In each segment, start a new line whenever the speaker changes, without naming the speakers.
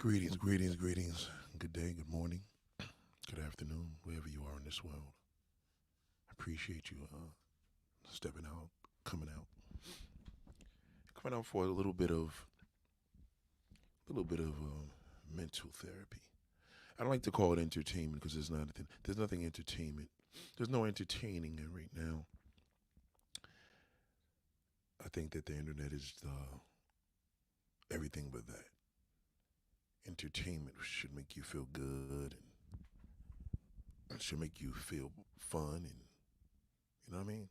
Greetings. Good day, good morning, good afternoon, wherever you are in this world. I appreciate you stepping out, coming out, coming out for a little bit of mental therapy. I don't like to call it entertainment because there's nothing entertainment. There's no entertaining it right now. I think that the internet is everything but that. Entertainment should make you feel good and should make you feel fun and you know what I mean?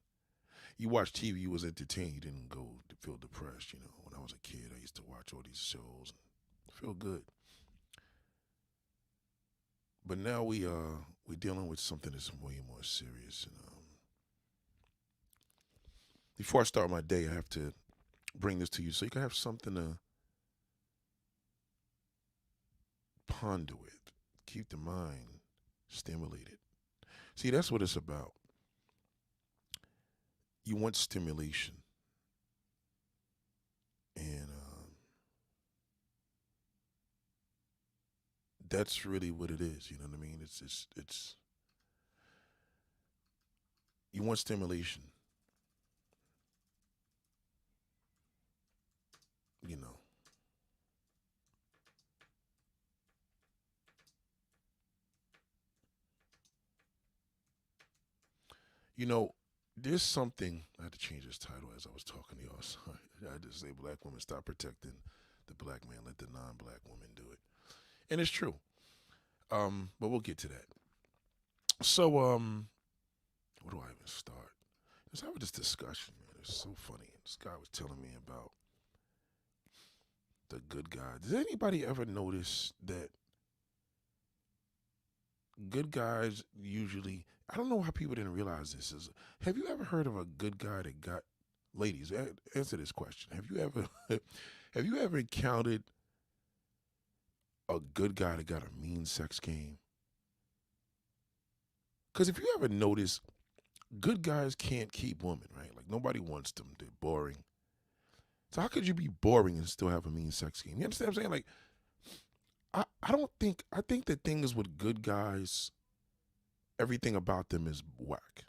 You watch TV, you was entertained, you didn't go to feel depressed. When I was a kid, I used to watch all these shows and feel good. But now we're dealing with something that's way more serious. And before I start my day, I have to bring this to you so you can have something to ponder with, keep the mind stimulated. See, that's what it's about. You want stimulation, and that's really what it is. You know what I mean? It's you want stimulation. You know, you know. There's something I had to change this title as I was talking to y'all. So I had to say, "Black women stop protecting the black man, let the non-black woman do it," and it's true. But we'll get to that. So, where do I even start? Let's have this discussion, man. It's so funny. This guy was telling me about the good guy. Does anybody ever notice that good guys usually? I don't know how people didn't realize this. Have you ever heard of a good guy that got? Ladies, answer this question. Have you ever, have you ever encountered a good guy that got a mean sex game? Because if you ever notice, good guys can't keep women, right? Like nobody wants them. They're boring. So how could you be boring and still have a mean sex game? You understand what I'm saying? Like I don't think I think the thing is with good guys, everything about them is whack.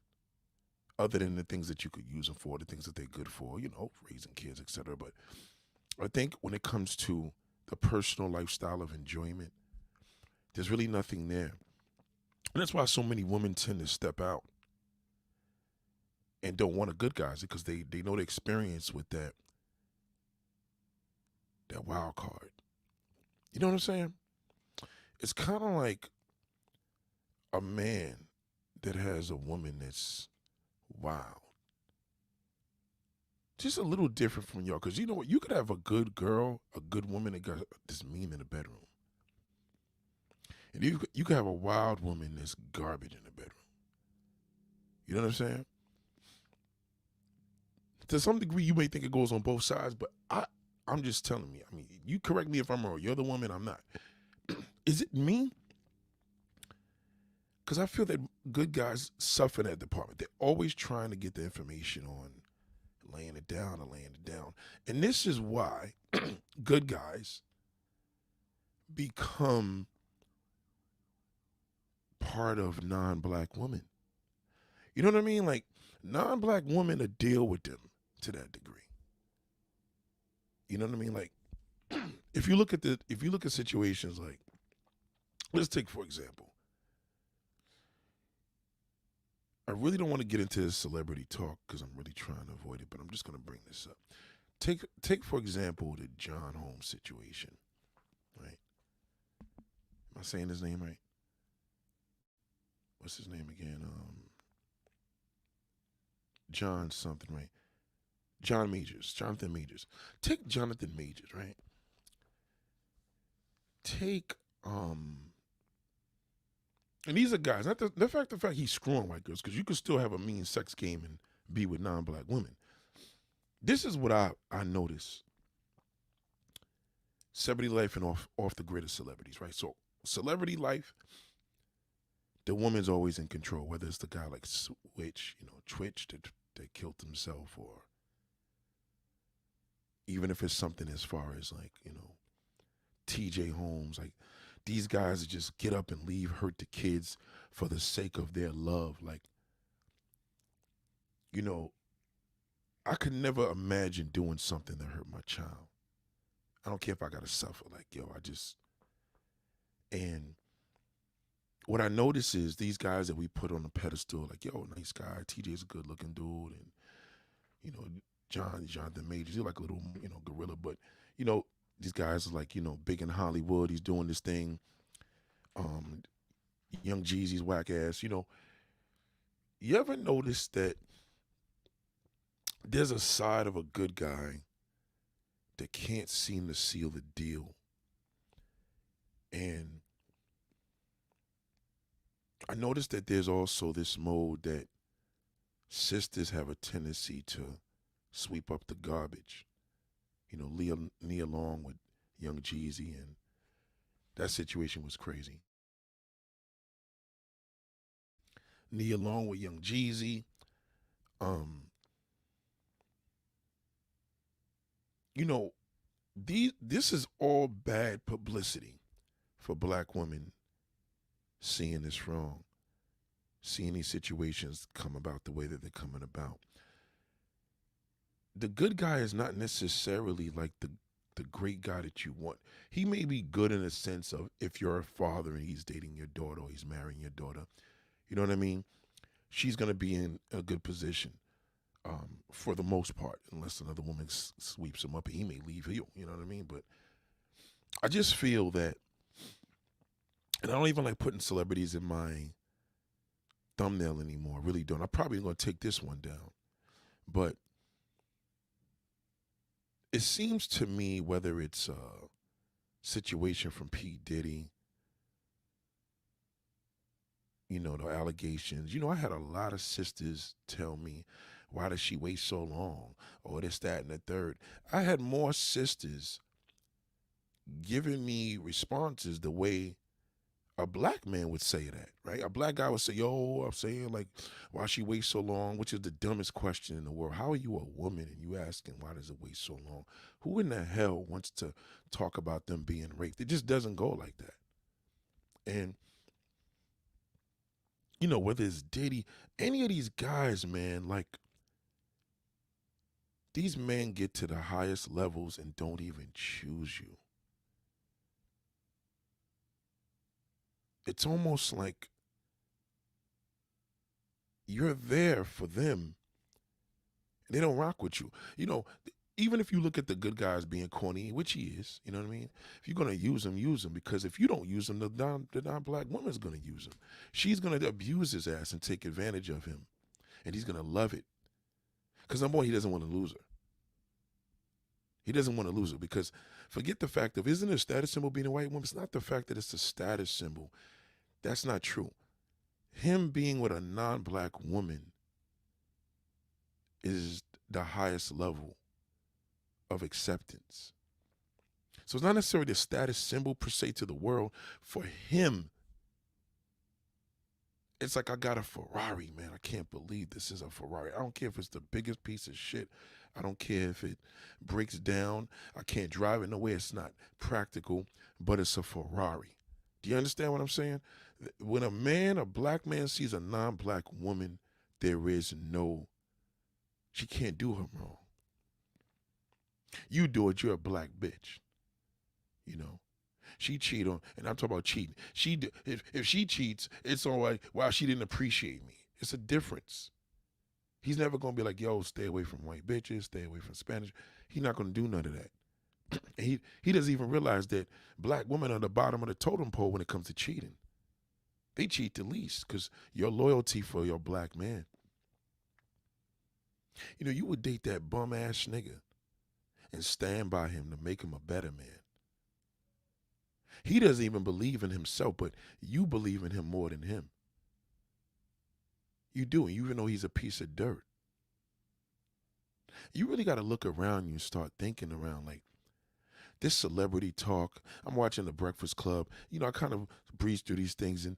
Other than the things that you could use them for, the things that they're good for, raising kids, etc. But I think when it comes to the personal lifestyle of enjoyment, there's really nothing there. And that's why so many women tend to step out and don't want a good guys because they know the experience with that wild card. You know what I'm saying? It's kind of like a man that has a woman that's wild. Just a little different from y'all. Because you know what? You could have a good girl, a good woman that got this mean in the bedroom. And you could have a wild woman that's garbage in the bedroom. You know what I'm saying? To some degree, you may think it goes on both sides, but I'm just telling me. I mean, you correct me if I'm wrong. You're the woman, I'm not. Is it me? Because I feel that good guys suffer in that department. They're always trying to get the information on laying it down and laying it down. And this is why good guys become part of non-black women. You know what I mean? Like non-black women to deal with them to that degree. You know what I mean? Like if you look at situations like let's take for example. I really don't want to get into this celebrity talk because I'm really trying to avoid it, but I'm just going to bring this up. Take for example the John Holmes situation, right? Am I saying his name right? What's his name again? John something, right? John Majors, Jonathan Majors. Take Jonathan Majors, right? Take and these are guys. Not the fact he's screwing white girls, because you could still have a mean sex game and be with non-black women. This is what I notice. Celebrity life and off the grid of celebrities, right? So celebrity life, the woman's always in control. Whether it's the guy like Switch, Twitch that killed himself, or even if it's something as far as like TJ Holmes, like these guys that just get up and leave, hurt the kids for the sake of their love. Like, you know, I could never imagine doing something that hurt my child. I don't care if I gotta suffer. Like, yo, and what I notice is these guys that we put on the pedestal, like, yo, nice guy, TJ's a good looking dude, and you know, Jonathan Majors, he's like a little, gorilla, but you know, these guys are like, big in Hollywood. He's doing this thing. Um, Young Jeezy's whack ass. You ever notice that there's a side of a good guy that can't seem to seal the deal? And I noticed that there's also this mode that sisters have a tendency to sweep up the garbage. Knee along with Young Jeezy, and that situation was crazy. Knee along with Young Jeezy. Um, you know, this is all bad publicity for black women seeing this wrong, seeing these situations come about the way that they're coming about. The good guy is not necessarily like the great guy that you want. He may be good in a sense of if you're a father and he's dating your daughter or he's marrying your daughter. You know what I mean? She's going to be in a good position for the most part, unless another woman sweeps him up and he may leave you. You know what I mean? But I just feel that, and I don't even like putting celebrities in my thumbnail anymore. I really don't. I'm probably going to take this one down. But it seems to me, whether it's a situation from P. Diddy, the allegations. I had a lot of sisters tell me, why does she wait so long? Or this, that, and the third. I had more sisters giving me responses the way a black man would say that, right? A black guy would say, yo, I'm saying, like, why she wait so long, which is the dumbest question in the world. How are you a woman and you asking why does it wait so long? Who in the hell wants to talk about them being raped? It just doesn't go like that. And whether it's Diddy, any of these guys, man, like, these men get to the highest levels and don't even choose you. It's almost like you're there for them and they don't rock with you. Even if you look at the good guys being corny, which he is, you know what I mean? If you're going to use him, because if you don't use him, the non-black woman's going to use him. She's going to abuse his ass and take advantage of him, and he's going to love it. Because number one, he doesn't want to lose her. He doesn't want to lose her because forget the fact of, isn't it a status symbol being a white woman? It's not the fact that it's a status symbol. That's not true. Him being with a non-black woman is the highest level of acceptance. So it's not necessarily the status symbol per se to the world. For him, it's like, I got a Ferrari, man. I can't believe this is a Ferrari. I don't care if it's the biggest piece of shit. I don't care if it breaks down. I can't drive it nowhere. It's not practical, but it's a Ferrari. Do you understand what I'm saying? When a black man sees a non-black woman, she can't do her wrong. You do it, you're a black bitch. She cheat on, and I'm talking about cheating. If she cheats, it's all right. Wow, she didn't appreciate me. It's a difference. He's never gonna be like, yo, stay away from white bitches, stay away from Spanish. He's not gonna do none of that. he doesn't even realize that black women are the bottom of the totem pole when it comes to cheating. They cheat the least because your loyalty for your black man. You would date that bum ass nigga and stand by him to make him a better man. He doesn't even believe in himself, but you believe in him more than him. You do, even though he's a piece of dirt. You really got to look around you and start thinking around, like, this celebrity talk. I'm watching The Breakfast Club. I kind of breeze through these things, and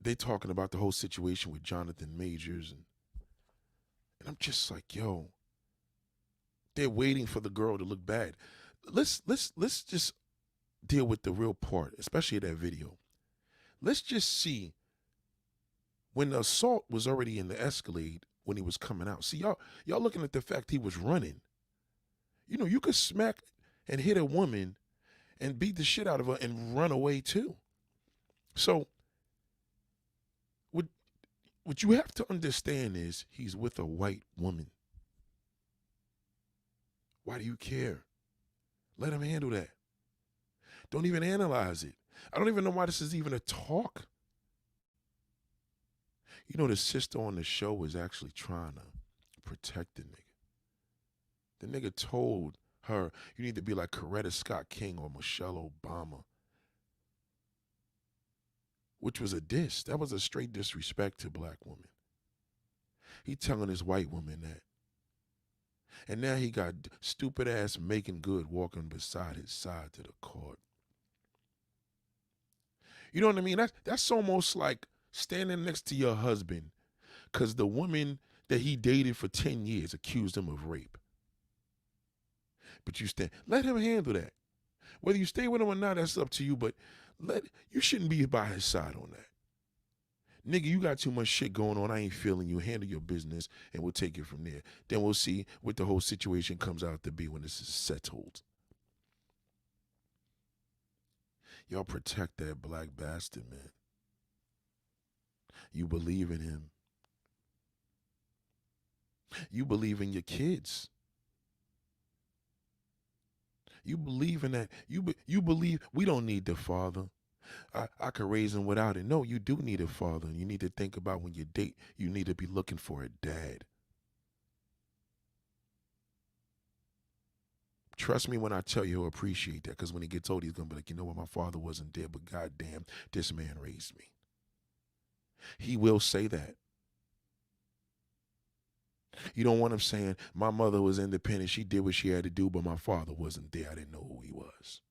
they talking about the whole situation with Jonathan Majors, and I'm just like, yo, they're waiting for the girl to look bad. Let's just deal with the real part, especially that video. Let's just see when the assault was already in the Escalade when he was coming out. See, y'all looking at the fact he was running. You know, you could smack and hit a woman and beat the shit out of her and run away too. So what you have to understand is he's with a white woman. Why do you care? Let him handle that. Don't even analyze it. I don't even know why this is even a talk. You know, the sister on the show was actually trying to protect the nigga. The nigga told her, you need to be like Coretta Scott King or Michelle Obama. Which was a diss. That was a straight disrespect to black women. He telling his white woman that. And now he got stupid ass Megan Good walking beside his side to the court. You know what I mean? That's almost like standing next to your husband because the woman that he dated for 10 years accused him of rape. But you let him handle that. Whether you stay with him or not, that's up to you, but you shouldn't be by his side on that. Nigga, you got too much shit going on. I ain't feeling you. Handle your business, and we'll take it from there. Then we'll see what the whole situation comes out to be when this is settled. Y'all protect that black bastard, man. You believe in him. You believe in your kids. You believe in that. You believe we don't need the father. I could raise him without it. No, you do need a father. You need to think about when you date, you need to be looking for a dad. Trust me when I tell you he'll appreciate that, because when he gets old, he's going to be like, you know what, my father wasn't there, but goddamn, this man raised me. He will say that. You don't want him saying, my mother was independent, she did what she had to do, but my father wasn't there, I didn't know who he was.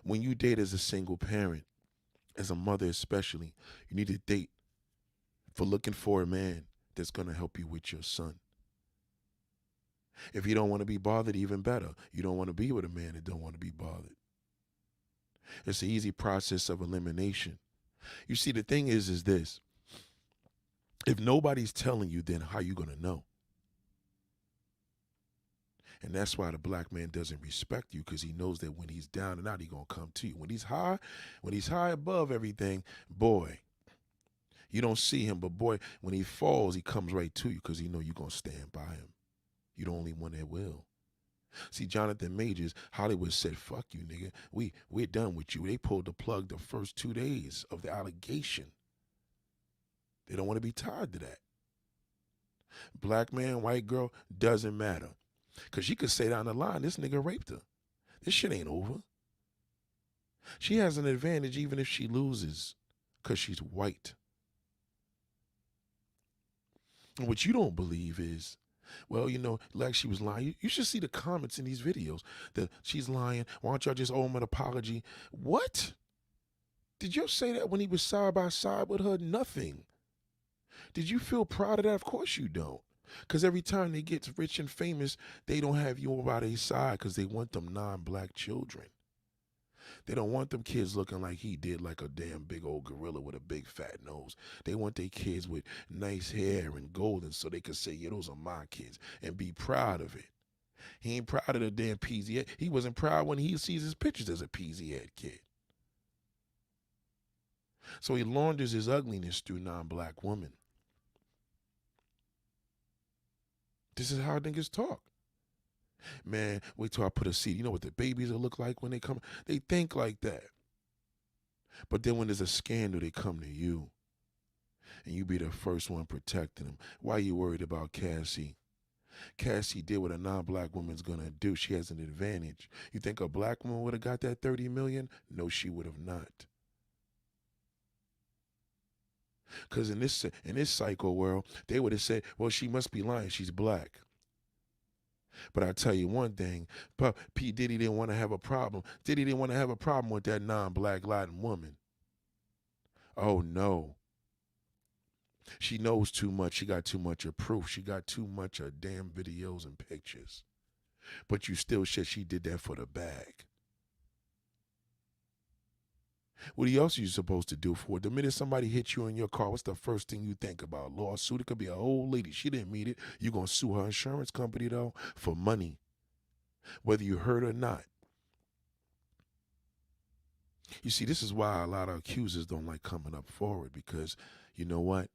When you date as a single parent, as a mother especially, you need to date for looking for a man that's going to help you with your son. If you don't want to be bothered, even better. You don't want to be with a man that don't want to be bothered. It's an easy process of elimination. You see, the thing is this. If nobody's telling you, then how you going to know? And that's why the black man doesn't respect you, because he knows that when he's down and out, he's going to come to you. When he's high above everything, boy, you don't see him. But boy, when he falls, he comes right to you because he know you're going to stand by him. You're the only one that will. See, Jonathan Majors, Hollywood said, fuck you, nigga. We're done with you. They pulled the plug the first 2 days of the allegation. They don't want to be tied to that. Black man, white girl, doesn't matter. Because she could say down the line, this nigga raped her. This shit ain't over. She has an advantage even if she loses because she's white. And what you don't believe is, well, you know, like she was lying. You should see the comments in these videos that she's lying. Why don't y'all just owe him an apology? What? Did you say that when he was side by side with her? Nothing. Did you feel proud of that? Of course you don't. Because every time they get rich and famous, they don't have you by their side because they want them non-black children. They don't want them kids looking like he did, like a damn big old gorilla with a big fat nose. They want their kids with nice hair and golden so they can say, yeah, those are my kids, and be proud of it. He ain't proud of the damn peasy head. He wasn't proud when he sees his pictures as a peasy head kid. So he launders his ugliness through non-black women. This is how niggas talk. Man, wait till I put a seed. You know what the babies will look like when they come? They think like that. But then when there's a scandal, they come to you. And you be the first one protecting them. Why you worried about Cassie? Cassie did what a non-black woman's gonna do. She has an advantage. You think a black woman would have got that 30 million? No, she would have not. Because in this psycho world, they would have said, well, she must be lying. She's black. But I tell you one thing, P. Diddy didn't want to have a problem. Diddy didn't want to have a problem with that non-black Latin woman. Oh, no. She knows too much. She got too much of proof. She got too much of damn videos and pictures. But you still said she did that for the bag. What else are you supposed to do for it? The minute somebody hits you in your car, what's the first thing you think about? Lawsuit? It could be an old lady. She didn't mean it. You going to sue her insurance company, though, for money, whether you heard or not. You see, this is why a lot of accusers don't like coming up forward, because you know what?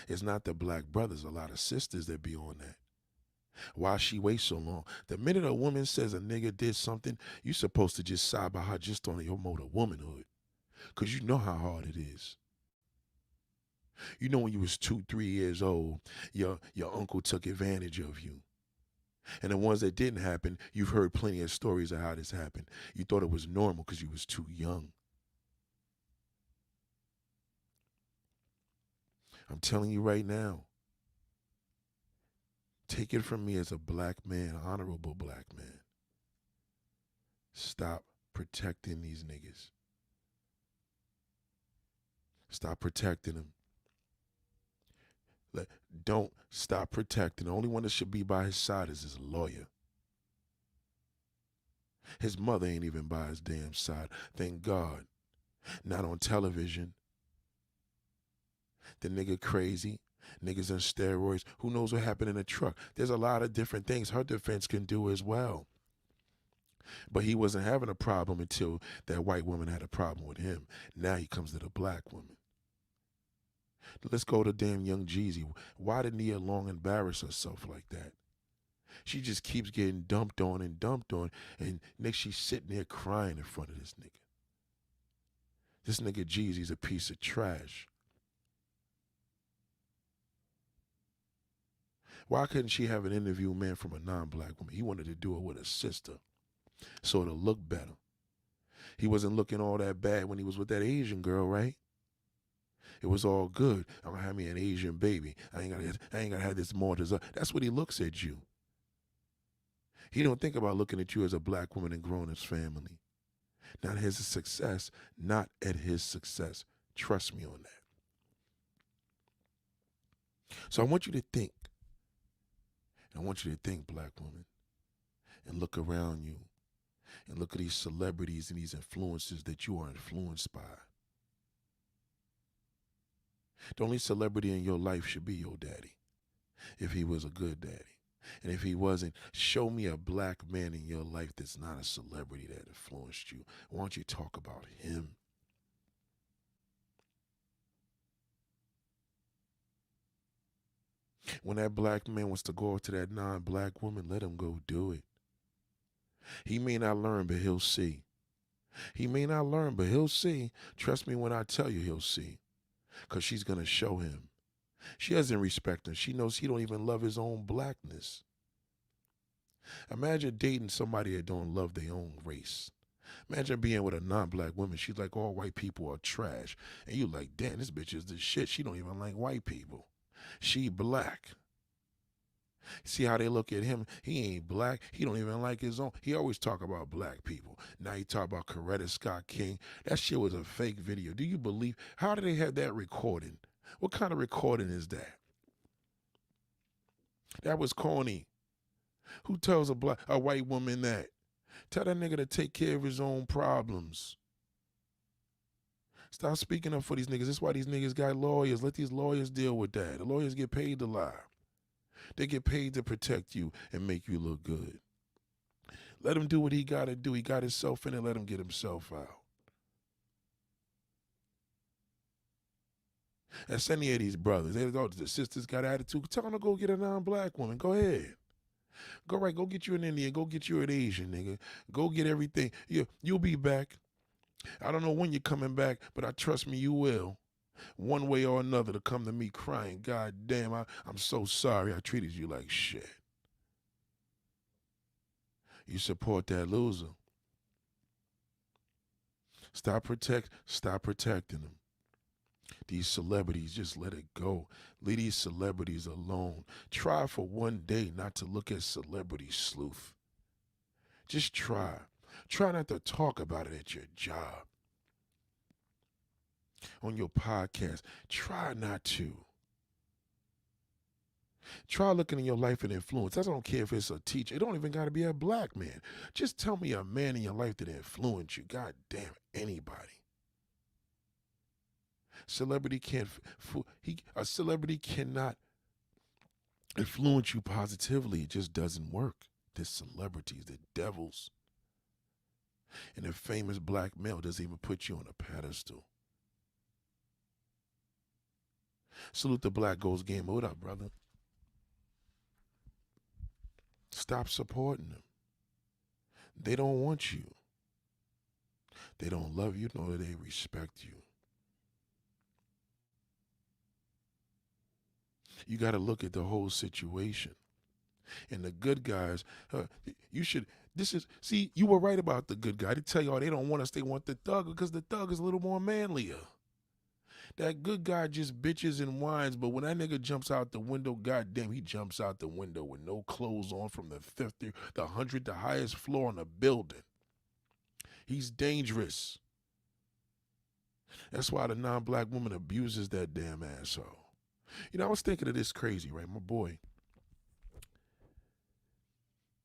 It's not the black brothers, a lot of sisters that be on that. Why she wait so long? The minute a woman says a nigga did something, you supposed to just side by her just on your mode of womanhood, because you know how hard it is. You know when you was 2, 3 years old, your uncle took advantage of you. And the ones that didn't happen, you've heard plenty of stories of how this happened. You thought it was normal because you was too young. I'm telling you right now, take it from me as a black man, honorable black man. Stop protecting these niggas. Stop protecting them. Don't stop protecting. The only one that should be by his side is his lawyer. His mother ain't even by his damn side. Thank God. Not on television. The nigga crazy. Niggas on steroids. Who knows what happened in the truck? There's a lot of different things her defense can do as well. But he wasn't having a problem until that white woman had a problem with him. Now he comes to the black woman. Let's go to damn young Jeezy. Why did Nia Long embarrass herself like that? She just keeps getting dumped on, and next she's sitting there crying in front of this nigga. This nigga Jeezy's a piece of trash. Why couldn't she have an interview man from a non-black woman? He wanted to do it with a sister, so it'll look better. He wasn't looking all that bad when he was with that Asian girl, right? It was all good. I'm gonna have me an Asian baby. I ain't gotta have this more dessert. That's what he looks at you. He don't think about looking at you as a black woman and growing his family. Not his success, not at his success. Trust me on that. So I want you to think. I want you to think, black woman, and look around you and look at these celebrities and these influences that you are influenced by. The only celebrity in your life should be your daddy, if he was a good daddy. And if he wasn't, show me a black man in your life that's not a celebrity that influenced you. Why don't you talk about him? When that black man wants to go to that non-black woman, let him go do it. He may not learn, but he'll see. He may not learn, but he'll see. Trust me when I tell you he'll see. Because she's going to show him. She doesn't respect him. She knows he don't even love his own blackness. Imagine dating somebody that don't love their own race. Imagine being with a non-black woman. She's like, all white people are trash. And you like, damn, this bitch is the shit. She don't even like white people. She black. See how they look at him? He ain't black. He don't even like his own. He always talk about black people. Now he talk about Coretta Scott King. That shit was a fake video. Do you believe? How do they have that recording? What kind of recording is that? That was corny. Who tells a white woman that? Tell that nigga to take care of his own problems. Stop speaking up for these niggas. That's why these niggas got lawyers. Let these lawyers deal with that. The lawyers get paid to lie. They get paid to protect you and make you look good. Let him do what he got to do. He got himself in it. Let him get himself out. That's any of these brothers. They go, the sisters got attitude. Tell them to go get a non-black woman. Go ahead. Go get you an Indian. Go get you an Asian, nigga. Go get everything. You'll be back. I don't know when you're coming back, but I trust me, you will. One way or another to come to me crying, God damn, I'm so sorry I treated you like shit. You support that loser. Stop protecting them. These celebrities, just let it go. Leave these celebrities alone. Try for one day not to look at celebrity sleuth. Just try. Try not to talk about it at your job. On your podcast. Try not to. Try looking in your life and influence. I don't care if it's a teacher. It don't even got to be a black man. Just tell me a man in your life that influenced you. God damn, anybody. Celebrity can't. A celebrity cannot influence you positively. It just doesn't work. They're celebrities. They're devils. And a famous black male doesn't even put you on a pedestal. Salute the Black Ghost Gamer. What up, brother? Stop supporting them. They don't want you. They don't love you, nor do they respect you. You got to look at the whole situation. And the good guys, you should, see, you were right about the good guy. They tell y'all they don't want us, they want the thug, because the thug is a little more manlier. That good guy just bitches and whines, but when that nigga jumps out the window, goddamn, he jumps out the window with no clothes on from the 50, the 100, the highest floor in the building. He's dangerous. That's why the non-black woman abuses that damn asshole. You know, I was thinking of this crazy, right? My boy,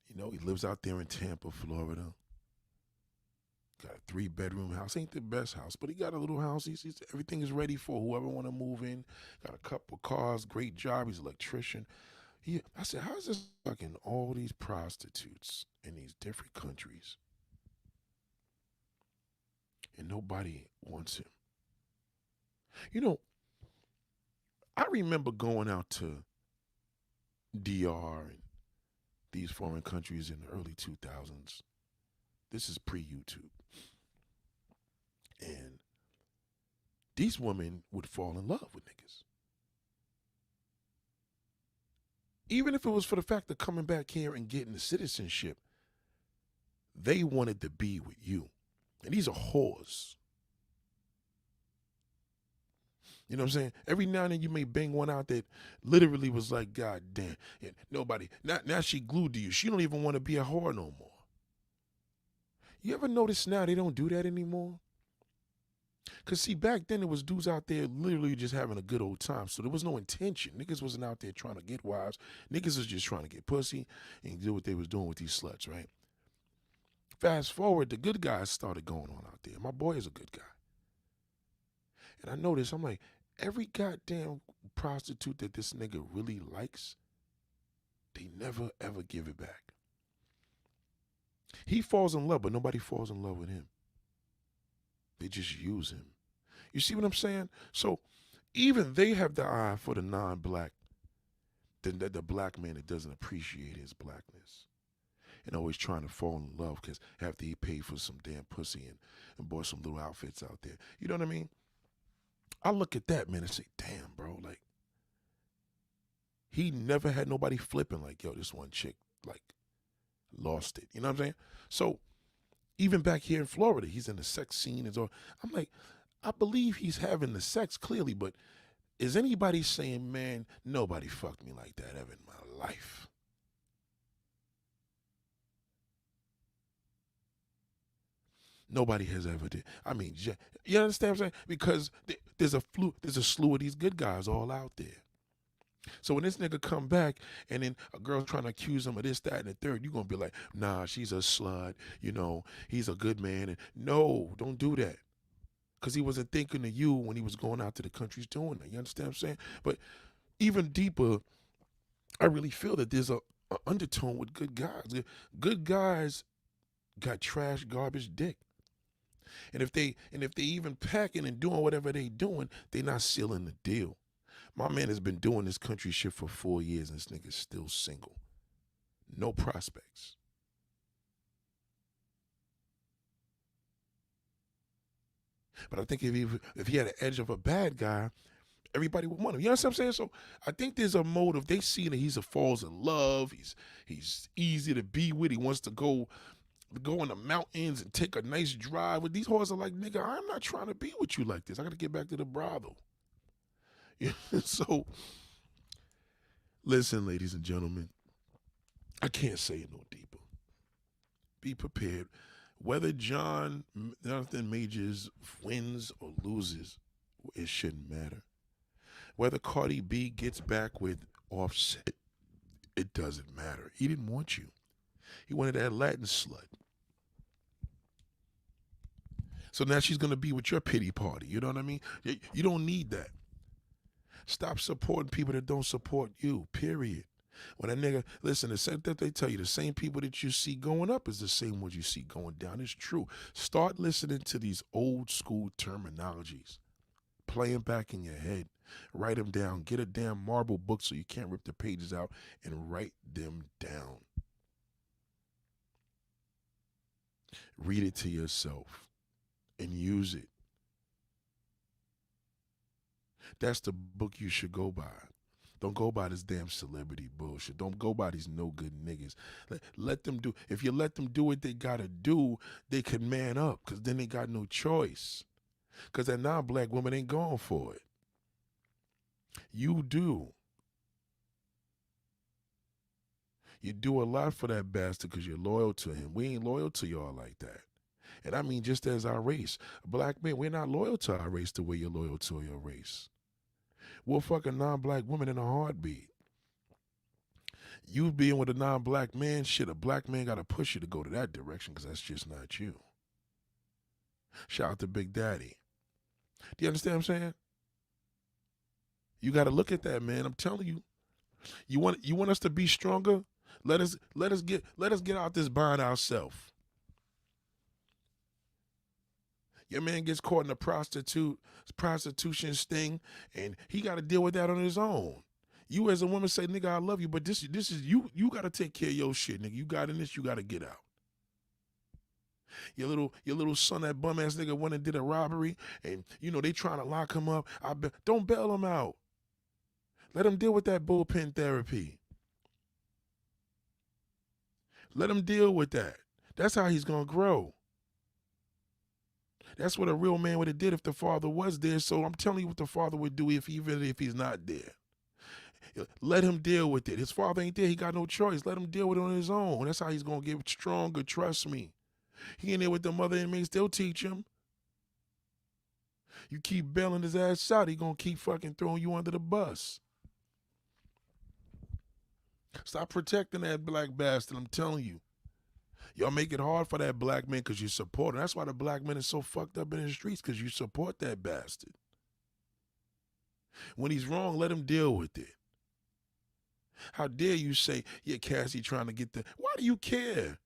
you know, he lives out there in Tampa, Florida. Got a 3-bedroom house. Ain't the best house, but he got a little house. He's everything is ready for whoever want to move in. Got a couple cars, great job. He's an electrician. I said, how's this fucking all these prostitutes in these different countries? And nobody wants him. You know, I remember going out to DR and these foreign countries in the early 2000s. This is pre-YouTube. And these women would fall in love with niggas. Even if it was for the fact of coming back here and getting the citizenship, they wanted to be with you. And these are whores. You know what I'm saying? Every now and then you may bang one out that literally was like, God damn. And nobody, now she glued to you. She don't even want to be a whore no more. You ever notice now they don't do that anymore? Because, see, back then it was dudes out there literally just having a good old time. So there was no intention. Niggas wasn't out there trying to get wives. Niggas was just trying to get pussy and do what they was doing with these sluts, right? Fast forward, the good guys started going on out there. My boy is a good guy. And I noticed, I'm like, every goddamn prostitute that this nigga really likes, they never, ever give it back. He falls in love, but nobody falls in love with him. They just use him. You see what I'm saying? So even they have the eye for the non-black, the black man that doesn't appreciate his blackness and always trying to fall in love because after he paid for some damn pussy and bought some little outfits out there. You know what I mean? I look at that, man, and say, damn, bro, like, he never had nobody flipping like, yo, this one chick, like, lost it. You know what I'm saying? So even back here in Florida, he's in the sex scene and all. I'm like, I believe he's having the sex clearly, but is anybody saying, man, nobody fucked me like that ever in my life? Nobody has ever did. I mean, you understand what I'm saying? Because there's a slew of these good guys all out there. So when this nigga come back and then a girl's trying to accuse him of this, that, and the third, you're going to be like, nah, she's a slut. You know, he's a good man. And no, don't do that. Because he wasn't thinking of you when he was going out to the countries doing that. You understand what I'm saying? But even deeper, I really feel that there's a undertone with good guys. Good guys got trash, garbage dick. And if they even packing and doing whatever they doing, they not sealing the deal. My man has been doing this country shit for 4 years and this nigga's still single. No prospects. But I think if he had an edge of a bad guy, everybody would want him. You know what I'm saying? So I think there's a motive. They see that he's falls in love. He's easy to be with. He wants to go in the mountains and take a nice drive. With these whores are like, nigga, I'm not trying to be with you like this. I got to get back to the brothel. So, listen, ladies and gentlemen, I can't say it no deeper. Be prepared. Whether Jonathan Majors wins or loses, it shouldn't matter. Whether Cardi B gets back with Offset, it doesn't matter. He didn't want you. He wanted that Latin slut. So now she's gonna be with your pity party. You know what I mean? You don't need that. Stop supporting people that don't support you, period. When a nigga, listen, the same that they tell you, the same people that you see going up is the same ones you see going down. It's true. Start listening to these old school terminologies. Play them back in your head. Write them down. Get a damn marble book so you can't rip the pages out and write them down. Read it to yourself and use it. That's the book you should go by. Don't go by this damn celebrity bullshit. Don't go by these no good niggas. Let them do. If you let them do what they gotta do, they can man up, because then they got no choice. Because that non-black woman ain't going for it. You do. You do a lot for that bastard because you're loyal to him. We ain't loyal to y'all like that. And I mean, just as our race. Black men, we're not loyal to our race the way you're loyal to your race. We'll fuck a non-black woman in a heartbeat. You being with a non-black man, shit, a black man got to push you to go to that direction because that's just not you. Shout out to Big Daddy. Do you understand what I'm saying? You got to look at that, man. I'm telling you. You want us to be stronger? Let us get out this bind ourselves. Your man gets caught in a prostitution sting, and he got to deal with that on his own. You as a woman say, nigga, I love you, but this is you. You got to take care of your shit, nigga. You got in this, you got to get out. Your little son, that bum ass nigga, went and did a robbery, and they trying to lock him up. Don't bail him out. Let him deal with that bullpen therapy. Let him deal with that. That's how he's gonna grow. That's what a real man would have did if the father was there. So I'm telling you what the father would do if he's not there. Let him deal with it. His father ain't there. He got no choice. Let him deal with it on his own. That's how he's gonna get stronger. Trust me. He in there with the mother inmates. They'll teach him. You keep bailing his ass out, he gonna keep fucking throwing you under the bus. Stop protecting that black bastard. I'm telling you. Y'all make it hard for that black man because you support him. That's why the black man is so fucked up in the streets, because you support that bastard. When he's wrong, let him deal with it. How dare you say, yeah, Cassie trying to get the... Why do you care?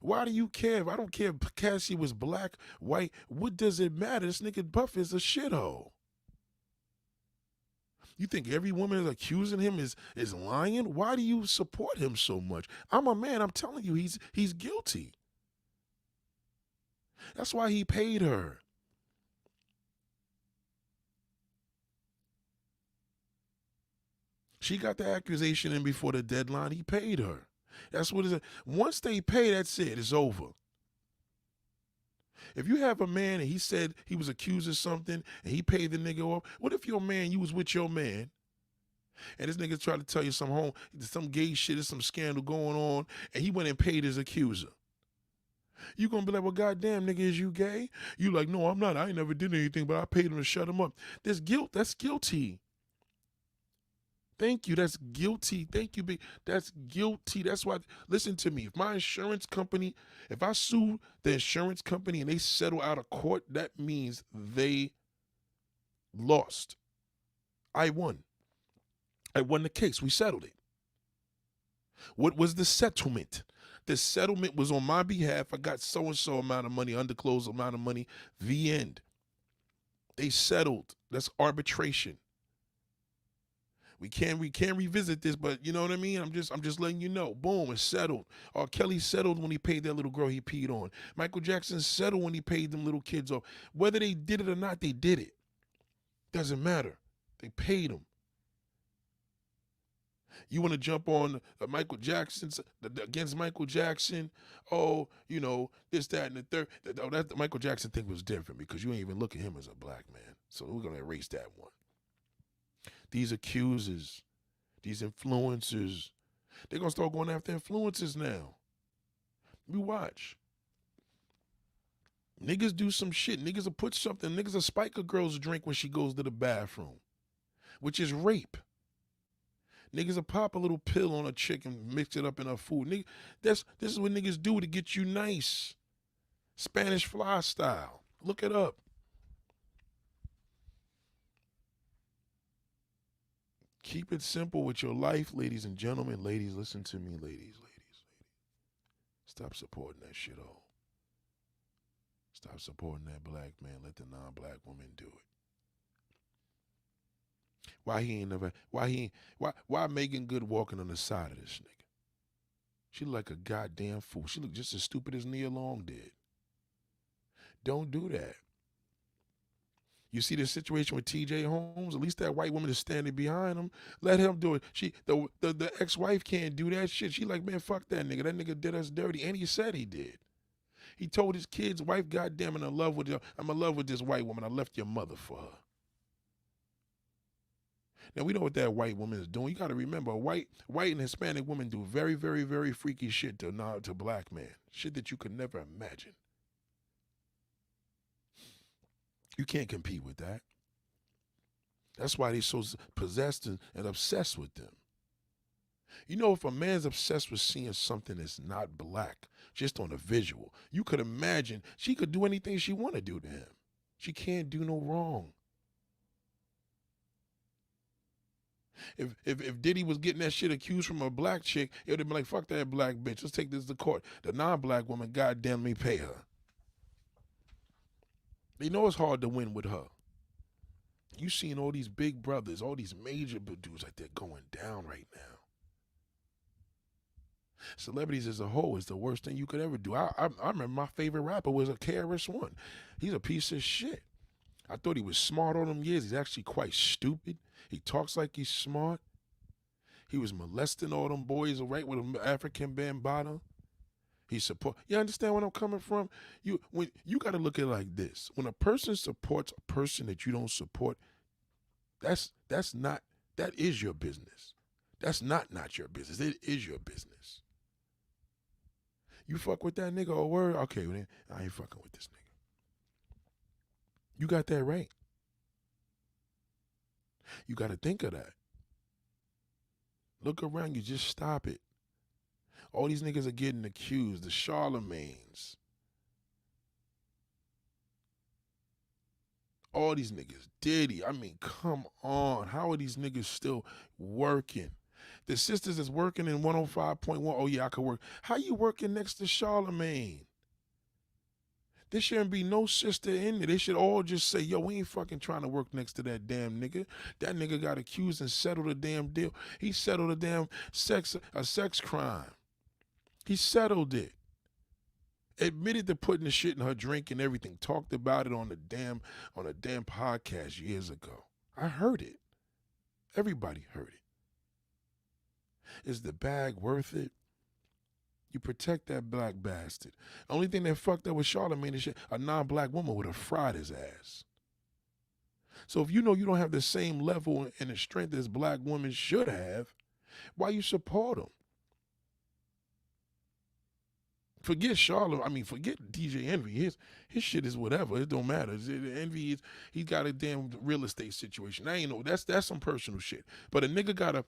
Why do you care? I don't care if Cassie was black, white. What does it matter? This nigga Buff is a shithole. You think every woman is accusing him is lying? Why do you support him so much? I'm a man. I'm telling you, he's guilty. That's why he paid her. She got the accusation in before the deadline. He paid her. That's what it is. Once they pay, that's it. It's over. If you have a man and he said he was accused of something and he paid the nigga off, what if your man, you was with your man, and this nigga tried to tell you some gay shit or some scandal going on, and he went and paid his accuser? You gonna be like, well, goddamn, nigga, is you gay? You like, no, I'm not. I ain't never did anything, but I paid him to shut him up. There's guilt. That's guilty. Thank you. That's guilty. Thank you, big. That's guilty. That's why, listen to me. If my insurance company, if I sue the insurance company and they settle out of court, that means they lost. I won. I won the case. We settled it. What was the settlement? The settlement was on my behalf. I got so-and-so amount of money, undisclosed amount of money. The end. They settled. That's arbitration. We can't revisit this, but you know what I mean? I'm just letting you know. Boom, it's settled. R. Kelly settled when he paid that little girl he peed on. Michael Jackson settled when he paid them little kids off. Whether they did it or not, they did it. Doesn't matter. They paid him. You want to jump on Michael Jackson's against Michael Jackson? Oh, this, that, and the third. That the Michael Jackson thing was different because you ain't even look at him as a black man. So we're gonna erase that one. These accusers, these influencers, they're going to start going after influencers now. We watch. Niggas do some shit. Niggas will put something. Niggas will spike a girl's drink when she goes to the bathroom, which is rape. Niggas will pop a little pill on a chick and mix it up in her food. This is what niggas do to get you nice. Spanish Fly style. Look it up. Keep it simple with your life, ladies and gentlemen. Ladies, listen to me, ladies. Stop supporting that shit all. Stop supporting that black man. Let the non-black woman do it. Why he ain't never? Why Megan Good walking on the side of this nigga? She look like a goddamn fool. She look just as stupid as Nia Long did. Don't do that. You see the situation with T.J. Holmes? At least that white woman is standing behind him. Let him do it. The ex-wife can't do that shit. She like, man, fuck that nigga. That nigga did us dirty, and he said he did. He told his kids, wife, goddamn, I'm in love with this white woman. I left your mother for her. Now, we know what that white woman is doing. You got to remember, white and Hispanic women do very, very, very freaky shit to black men. Shit that you could never imagine. You can't compete with that. That's why they're so possessed and obsessed with them. You know, if a man's obsessed with seeing something that's not black, just on a visual, you could imagine she could do anything she want to do to him. She can't do no wrong. If Diddy was getting that shit accused from a black chick, it would have been like, fuck that black bitch. Let's take this to court. The non-black woman, goddamn me, pay her. They know it's hard to win with her. You seen all these big brothers, all these major dudes like they're going down right now. Celebrities as a whole is the worst thing you could ever do. I remember my favorite rapper was a KRS-One. He's a piece of shit. I thought he was smart all them years. He's actually quite stupid. He talks like he's smart. He was molesting all them boys, right, with an African bambata. You understand where I'm coming from? You got to look at it like this. When a person supports a person that you don't support, that is your business. That's not your business. It is your business. You fuck with that nigga or word? Okay, well then, I ain't fucking with this nigga. You got that right. You got to think of that. Look around you. Just stop it. All these niggas are getting accused. The Charlemagnes. All these niggas. Diddy. I mean, come on. How are these niggas still working? The sisters that's working in 105.1. Oh, yeah, I could work. How you working next to Charlemagne? There shouldn't be no sister in there. They should all just say, yo, we ain't fucking trying to work next to that damn nigga. That nigga got accused and settled a damn deal. He settled a damn sex crime. He settled it. Admitted to putting the shit in her drink and everything. Talked about it on a damn podcast years ago. I heard it. Everybody heard it. Is the bag worth it? You protect that black bastard. Only thing that fucked up with Charlemagne is a non-black woman would have fried his ass. So if you know you don't have the same level and the strength as black women should have, why you support them? Forget forget DJ Envy. His shit is whatever. It don't matter. Envy is, he got a damn real estate situation. I ain't know. That's some personal shit. But a nigga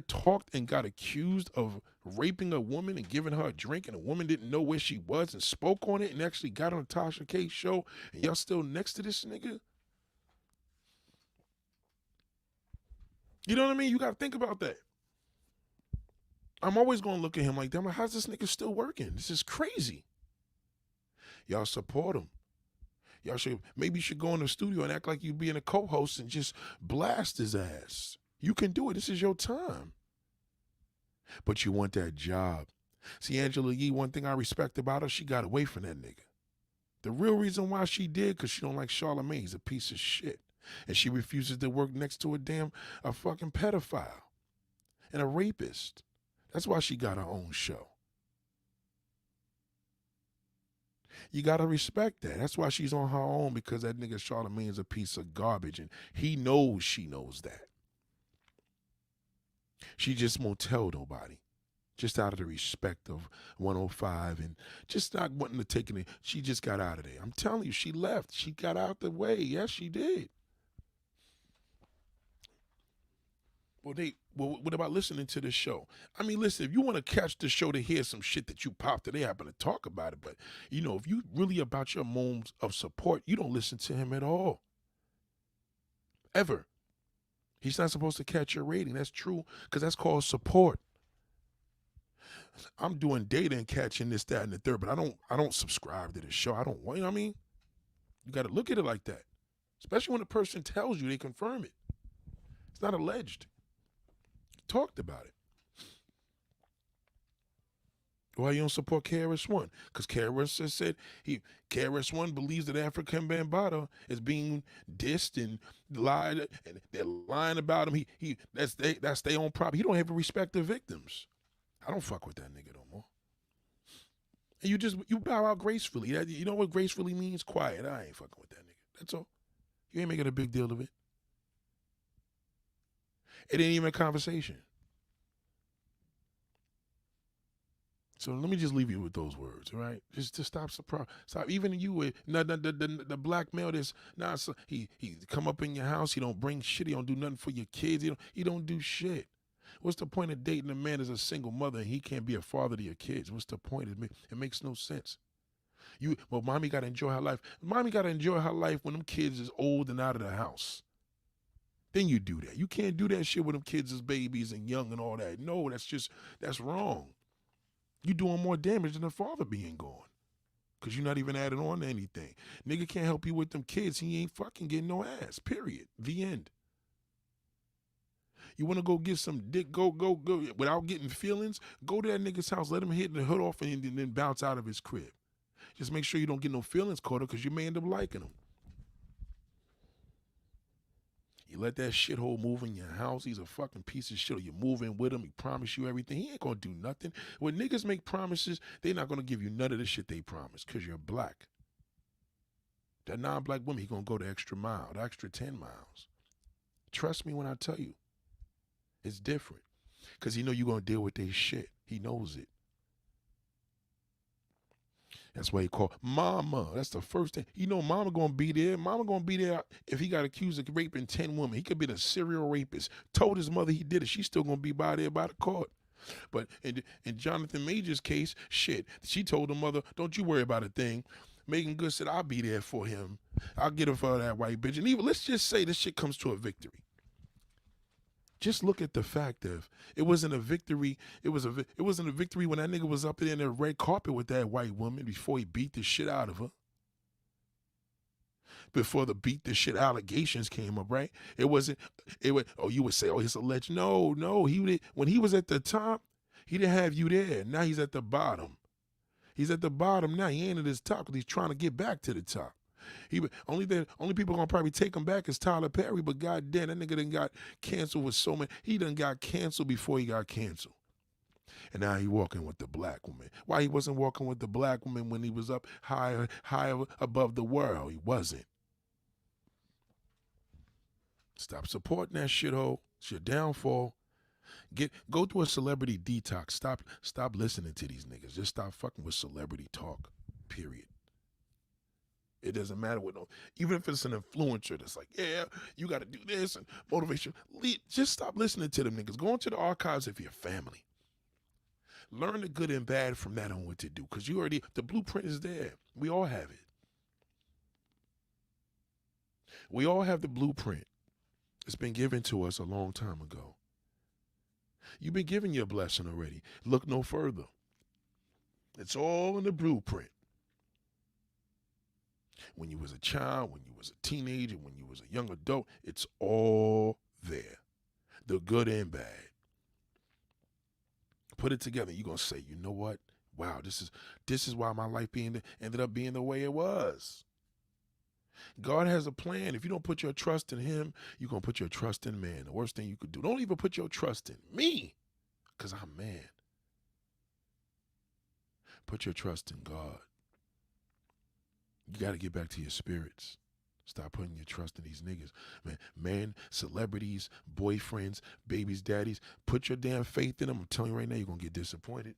talked and got accused of raping a woman and giving her a drink, and a woman didn't know where she was and spoke on it and actually got on Tasha K's show, and y'all still next to this nigga? You know what I mean? You got to think about that. I'm always going to look at him like, damn, how's this nigga still working? This is crazy. Y'all support him. Y'all maybe you should go in the studio and act like you being a co-host and just blast his ass. You can do it. This is your time. But you want that job. See, Angela Yee, one thing I respect about her, she got away from that nigga. The real reason why she did, because she don't like Charlemagne. He's a piece of shit. And she refuses to work next to a fucking pedophile and a rapist. That's why she got her own show. You got to respect that. That's why she's on her own, because that nigga Charlemagne is a piece of garbage, and he knows she knows that. She just won't tell nobody, just out of the respect of 105 and just not wanting to take it. She just got out of there. I'm telling you, she left. She got out the way. Yes, she did. Well, what about listening to the show? I mean, listen, if you want to catch the show to hear some shit that you popped, they happen to talk about it. But if you really about your moments of support, you don't listen to him at all, ever. He's not supposed to catch your rating. That's true, because that's called support. I'm doing data and catching this, that, and the third, but I don't subscribe to the show. I don't want. You know what I mean? You got to look at it like that, especially when a person tells you, they confirm it. It's not alleged. Talked about it. Why you don't support KRS-One? Because KRS said KRS-One believes that African Bambaataa is being dissed and lied, and they're lying about him. That's their own problem. He don't even respect the victims. I don't fuck with that nigga no more. And you bow out gracefully. You know what gracefully means? Quiet. I ain't fucking with that nigga. That's all. You ain't making a big deal of it. It ain't even a conversation. So let me just leave you with those words, all right? Just to stop. Even you with the black male that's not. He come up in your house. He don't bring shit. He don't do nothing for your kids. He don't do shit. What's the point of dating a man as a single mother and he can't be a father to your kids? What's the point? It makes no sense. Mommy got to enjoy her life. Mommy got to enjoy her life when them kids is old and out of the house. Then you do that. You can't do that shit when them kids is babies and young and all that. No, that's wrong. You doing more damage than the father being gone. Because you're not even adding on to anything. Nigga can't help you with them kids. He ain't fucking getting no ass. Period. The end. You want to go get some dick, go, without getting feelings, go to that nigga's house, let him hit the hood off and then bounce out of his crib. Just make sure you don't get no feelings caught up because you may end up liking him. You let that shithole move in your house, he's a fucking piece of shit. Or you move in with him, he promise you everything. He ain't gonna do nothing. When niggas make promises, they not gonna give you none of the shit they promise because you're black. That non-black woman, he gonna go the extra mile, the extra 10 miles. Trust me when I tell you. It's different. Because he know you're going to deal with their shit. He knows it. That's why he called mama. That's the first thing. Mama going to be there. Mama going to be there if he got accused of raping 10 women. He could be the serial rapist. Told his mother he did it. She's still going to be by there by the court. But in Jonathan Major's case, shit, she told the mother, don't you worry about a thing. Megan Good said, I'll be there for him. I'll get him for that white bitch. And even let's just say this shit comes to a victory. Just look at the fact of it wasn't a victory. It wasn't a victory when that nigga was up there in the red carpet with that white woman before he beat the shit out of her. Before the beat the shit allegations came up, right? You would say, oh, he's alleged. No, when he was at the top, he didn't have you there. Now he's at the bottom. He's at the bottom now. He ain't at his top because he's trying to get back to the top. Only people gonna probably take him back is Tyler Perry, but goddamn, that nigga done got canceled with so many. He done got canceled before he got canceled. And now he walking with the black woman. Why he wasn't walking with the black woman when he was up higher above the world? He wasn't. Stop supporting that shithole. It's your downfall. Go through a celebrity detox. Stop listening to these niggas. Just stop fucking with celebrity talk. Period. It doesn't matter even if it's an influencer that's like, yeah, you got to do this and motivation. Just stop listening to them niggas. Go into the archives of your family. Learn the good and bad from that on what to do because the blueprint is there. We all have it. We all have the blueprint. It's been given to us a long time ago. You've been given your blessing already. Look no further. It's all in the blueprint. When you was a child, when you was a teenager, when you was a young adult, it's all there. The good and bad. Put it together. You're going to say, you know what? Wow, this is why my life ended up being the way it was. God has a plan. If you don't put your trust in him, you're going to put your trust in man. The worst thing you could do. Don't even put your trust in me because I'm man. Put your trust in God. You got to get back to your spirits. Stop putting your trust in these niggas. Man, celebrities, boyfriends, babies, daddies, put your damn faith in them. I'm telling you right now, you're going to get disappointed.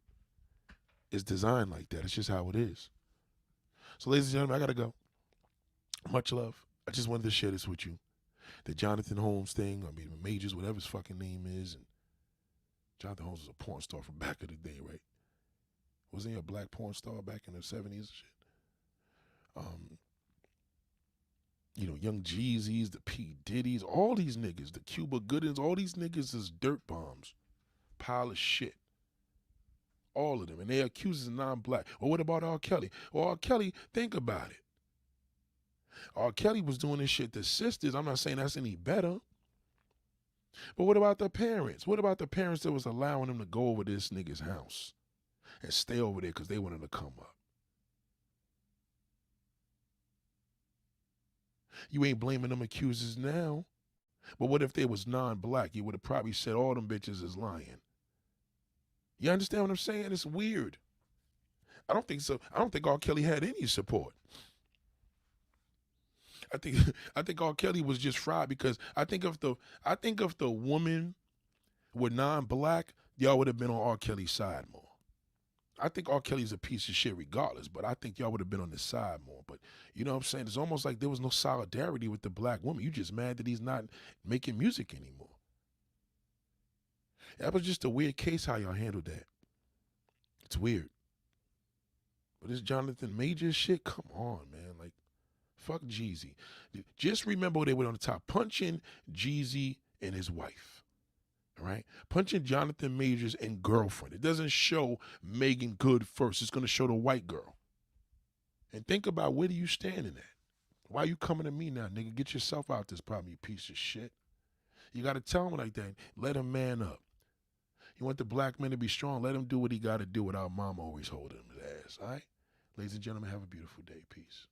It's designed like that. It's just how it is. So, ladies and gentlemen, I got to go. Much love. I just wanted to share this with you. the Jonathan Holmes thing. I mean, Majors, whatever his fucking name is. And Jonathan Holmes was a porn star from back in the day, right? Wasn't he a black porn star back in the 70s and shit? Young Jeezys, the P. Diddy's, all these niggas, the Cuba Goodings, all these niggas is dirt bombs. Pile of shit. All of them. And they accuse us non-black. Well, what about R. Kelly? Well, R. Kelly, think about it. R. Kelly was doing this shit to sisters. I'm not saying that's any better. But what about the parents? What about the parents that was allowing them to go over this nigga's house and stay over there because they wanted to come up? You ain't blaming them accusers now. But what if they was non-black? You would have probably said all them bitches is lying. You understand what I'm saying? It's weird. I don't think so. I don't think R. Kelly had any support. I think R. Kelly was just fried because I think if the woman were non-black, y'all would have been on R. Kelly's side more. I think R. Kelly's a piece of shit regardless, but I think y'all would have been on his side more. But you know what I'm saying? It's almost like there was no solidarity with the black woman. You just mad that he's not making music anymore. That was just a weird case how y'all handled that. It's weird. But this Jonathan Majors shit, come on, man. Like, fuck Jeezy. Just remember they were on the top. Punching Jeezy and his wife. All right? Punching Jonathan Majors and girlfriend. It doesn't show Megan Good first. It's going to show the white girl. And think about where do you standing at? Why are you coming to me now, nigga? Get yourself out this problem, you piece of shit. You got to tell him like that. Let him man up. You want the black man to be strong, let him do what he got to do without mama always holding him his ass, all right? Ladies and gentlemen, have a beautiful day. Peace.